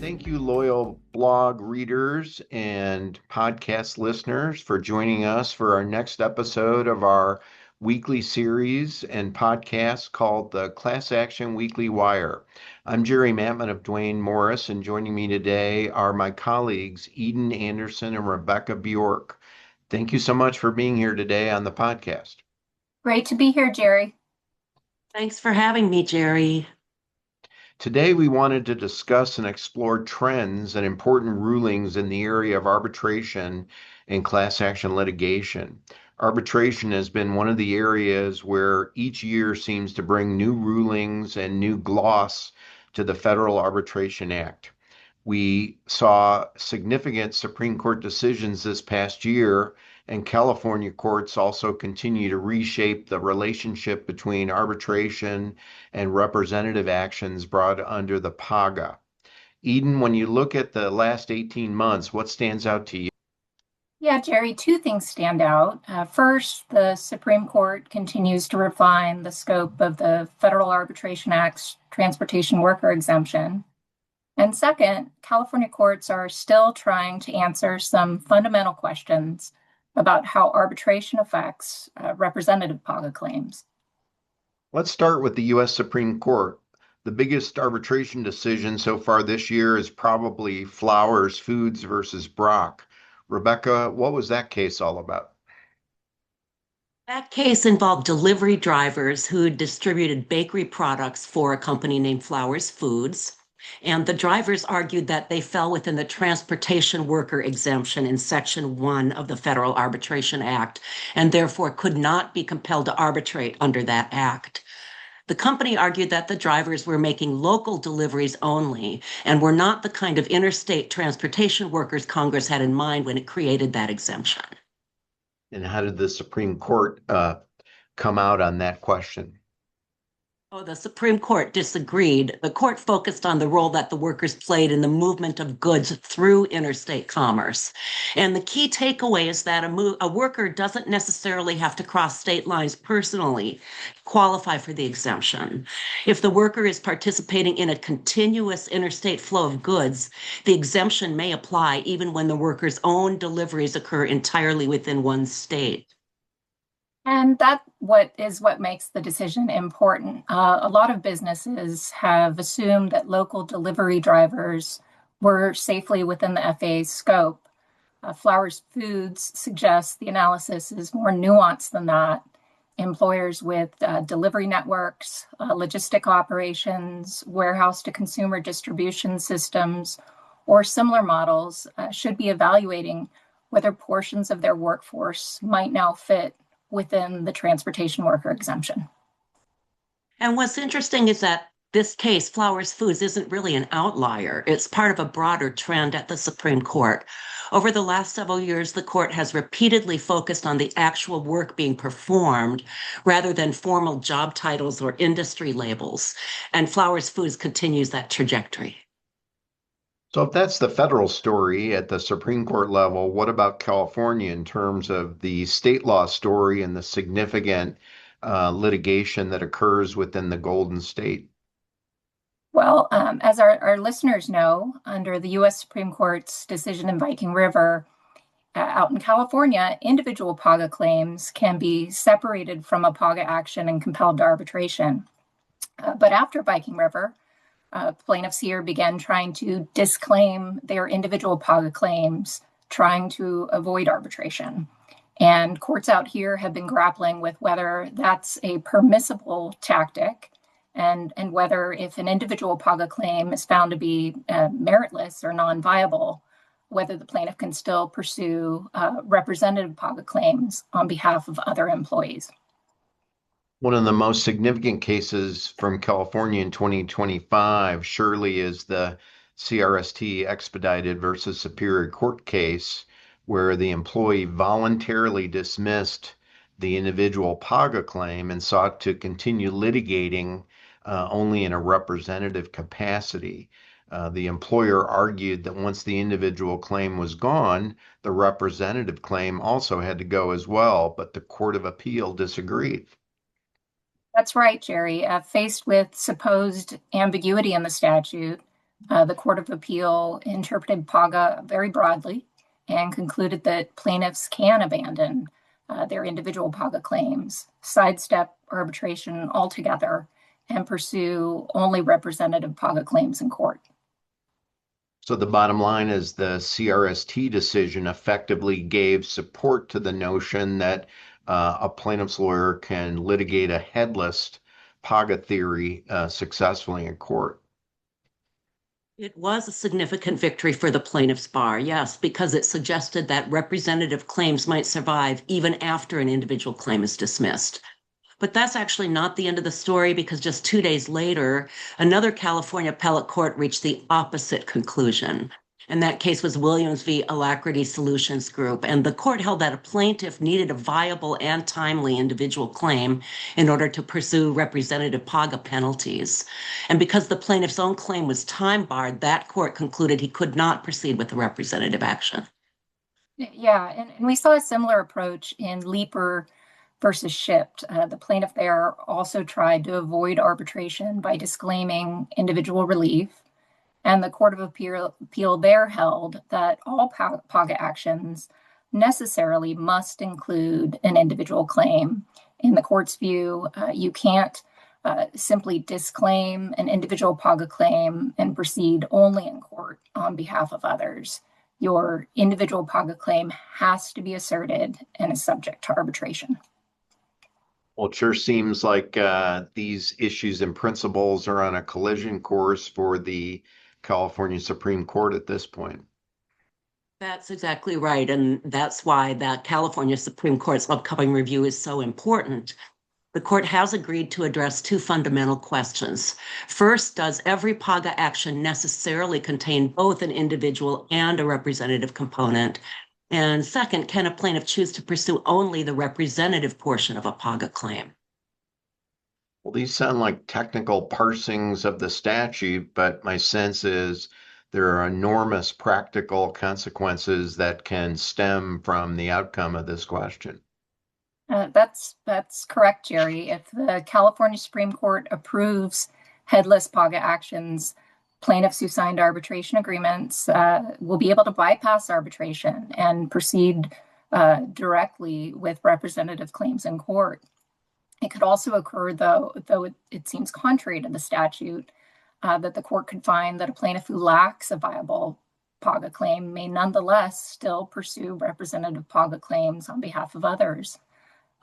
Thank you, loyal blog readers and podcast listeners, for joining us for our next episode of our weekly series and podcast called the Class Action Weekly Wire. I'm Jerry Maatman of Duane Morris, and joining me today are my colleagues Eden Anderson and Rebecca Bjork. Thank you so much for being here today on the podcast. Great to be here, Jerry. Thanks for having me, Jerry. Today, we wanted to discuss and explore trends and important rulings in the area of arbitration and class action litigation. Arbitration has been one of the areas where each year seems to bring new rulings and new gloss to the Federal Arbitration Act. We saw significant Supreme Court decisions this past year, and California courts also continue to reshape the relationship between arbitration and representative actions brought under the PAGA. Eden, when you look at the last 18 months, what stands out to you? Yeah, Jerry, two things stand out. First, the Supreme Court continues to refine the scope of the Federal Arbitration Act's transportation worker exemption. And second, California courts are still trying to answer some fundamental questions about how arbitration affects representative PAGA claims. Let's start with the U.S. Supreme Court. The biggest arbitration decision so far this year is probably Flowers Foods versus Brock. Rebecca, what was that case all about? That case involved delivery drivers who distributed bakery products for a company named Flowers Foods. And the drivers argued that they fell within the transportation worker exemption in Section 1 of the Federal Arbitration Act, and therefore could not be compelled to arbitrate under that act. The company argued that the drivers were making local deliveries only and were not the kind of interstate transportation workers Congress had in mind when it created that exemption. And how did the Supreme Court come out on that question? Oh, the Supreme Court disagreed. The court focused on the role that the workers played in the movement of goods through interstate commerce. And the key takeaway is that a worker doesn't necessarily have to cross state lines personally to qualify for the exemption. If the worker is participating in a continuous interstate flow of goods, the exemption may apply even when the worker's own deliveries occur entirely within one state. And that what makes the decision important. A lot of businesses have assumed that local delivery drivers were safely within the FAA's scope. Flowers Foods suggests the analysis is more nuanced than that. Employers with delivery networks, logistic operations, warehouse to consumer distribution systems, or similar models should be evaluating whether portions of their workforce might now fit within the transportation worker exemption. And what's interesting is that this case, Flowers Foods, isn't really an outlier. It's part of a broader trend at the Supreme Court. Over the last several years, the court has repeatedly focused on the actual work being performed rather than formal job titles or industry labels. And Flowers Foods continues that trajectory. So if that's the federal story at the Supreme Court level, what about California in terms of the state law story and the significant litigation that occurs within the Golden State? Well, as our listeners know, under the U.S. Supreme Court's decision in Viking River, out in California, individual PAGA claims can be separated from a PAGA action and compelled to arbitration. But after Viking River, plaintiffs here began trying to disclaim their individual PAGA claims, trying to avoid arbitration. And courts out here have been grappling with whether that's a permissible tactic and whether if an individual PAGA claim is found to be meritless or non-viable, whether the plaintiff can still pursue representative PAGA claims on behalf of other employees. One of the most significant cases from California in 2025 surely is the CRST expedited versus Superior Court case, where the employee voluntarily dismissed the individual PAGA claim and sought to continue litigating only in a representative capacity. The employer argued that once the individual claim was gone, the representative claim also had to go as well, but the Court of Appeal disagreed. That's right, Jerry. Faced with supposed ambiguity in the statute, The Court of Appeal interpreted PAGA very broadly and concluded that plaintiffs can abandon their individual PAGA claims, sidestep arbitration altogether, and pursue only representative PAGA claims in court. So the bottom line is the CRST decision effectively gave support to the notion that a plaintiff's lawyer can litigate a headless PAGA theory successfully in court. It was a significant victory for the plaintiff's bar, yes, because it suggested that representative claims might survive even after an individual claim is dismissed. But that's actually not the end of the story, because just 2 days later, another California appellate court reached the opposite conclusion. And that case was Williams v. Alacrity Solutions Group. And the court held that a plaintiff needed a viable and timely individual claim in order to pursue representative PAGA penalties. And because the plaintiff's own claim was time barred, that court concluded he could not proceed with the representative action. Yeah, and we saw a similar approach in Leeper versus Shipped. The plaintiff there also tried to avoid arbitration by disclaiming individual relief. And the Court of Appeal there held that all PAGA actions necessarily must include an individual claim. In the court's view, you can't simply disclaim an individual PAGA claim and proceed only in court on behalf of others. Your individual PAGA claim has to be asserted and is subject to arbitration. Well, it sure seems like these issues and principles are on a collision course for the California Supreme Court at this point. That's exactly right. And that's why that California Supreme Court's upcoming review is so important. The court has agreed to address two fundamental questions. First, does every PAGA action necessarily contain both an individual and a representative component? And second, can a plaintiff choose to pursue only the representative portion of a PAGA claim? Well, these sound like technical parsings of the statute, but my sense is there are enormous practical consequences that can stem from the outcome of this question. That's correct, Jerry. If the California Supreme Court approves headless PAGA actions, plaintiffs who signed arbitration agreements will be able to bypass arbitration and proceed directly with representative claims in court. It could also occur, though it seems contrary to the statute, that the court could find that a plaintiff who lacks a viable PAGA claim may nonetheless still pursue representative PAGA claims on behalf of others.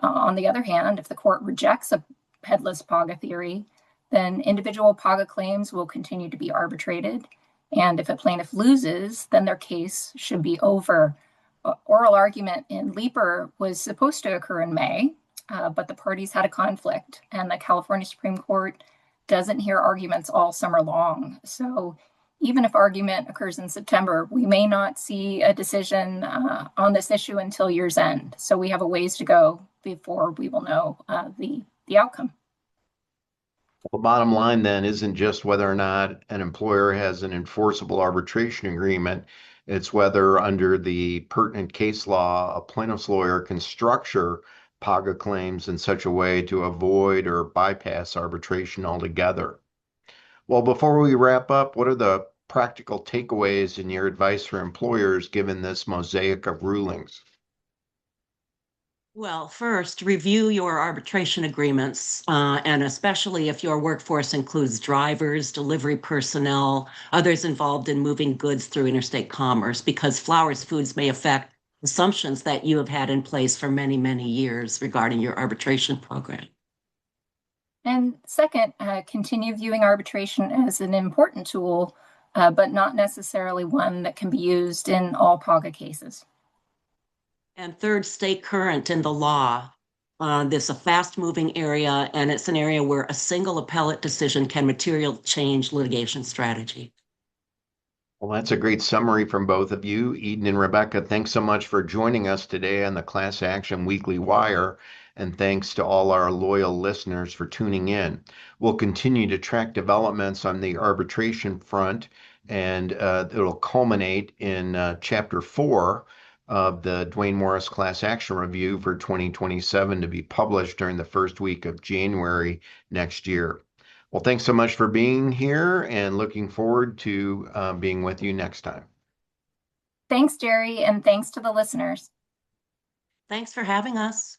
On the other hand, if the court rejects a headless PAGA theory, then individual PAGA claims will continue to be arbitrated. And if a plaintiff loses, then their case should be over. Oral argument in Leeper was supposed to occur in May, but the parties had a conflict, and the California Supreme Court doesn't hear arguments all summer long. So even if argument occurs in September, we may not see a decision on this issue until year's end. So we have a ways to go before we will know the outcome. The bottom line then isn't just whether or not an employer has an enforceable arbitration agreement. It's whether under the pertinent case law, a plaintiff's lawyer can structure PAGA claims in such a way to avoid or bypass arbitration altogether. Well, before we wrap up, what are the practical takeaways in your advice for employers given this mosaic of rulings? Well, first, review your arbitration agreements, and especially if your workforce includes drivers, delivery personnel, others involved in moving goods through interstate commerce, because Flowers Foods may affect assumptions that you have had in place for many, many years regarding your arbitration program. And second, continue viewing arbitration as an important tool, but not necessarily one that can be used in all PAGA cases. And third, stay current in the law. This is a fast-moving area, and it's an area where a single appellate decision can materially change litigation strategy. Well, that's a great summary from both of you. Eden and Rebecca, thanks so much for joining us today on the Class Action Weekly Wire, and thanks to all our loyal listeners for tuning in. We'll continue to track developments on the arbitration front, and it'll culminate in Chapter 4 of the Duane Morris Class Action Review for 2027 to be published during the first week of January next year. Well, thanks so much for being here and looking forward to being with you next time. Thanks, Jerry, and thanks to the listeners. Thanks for having us.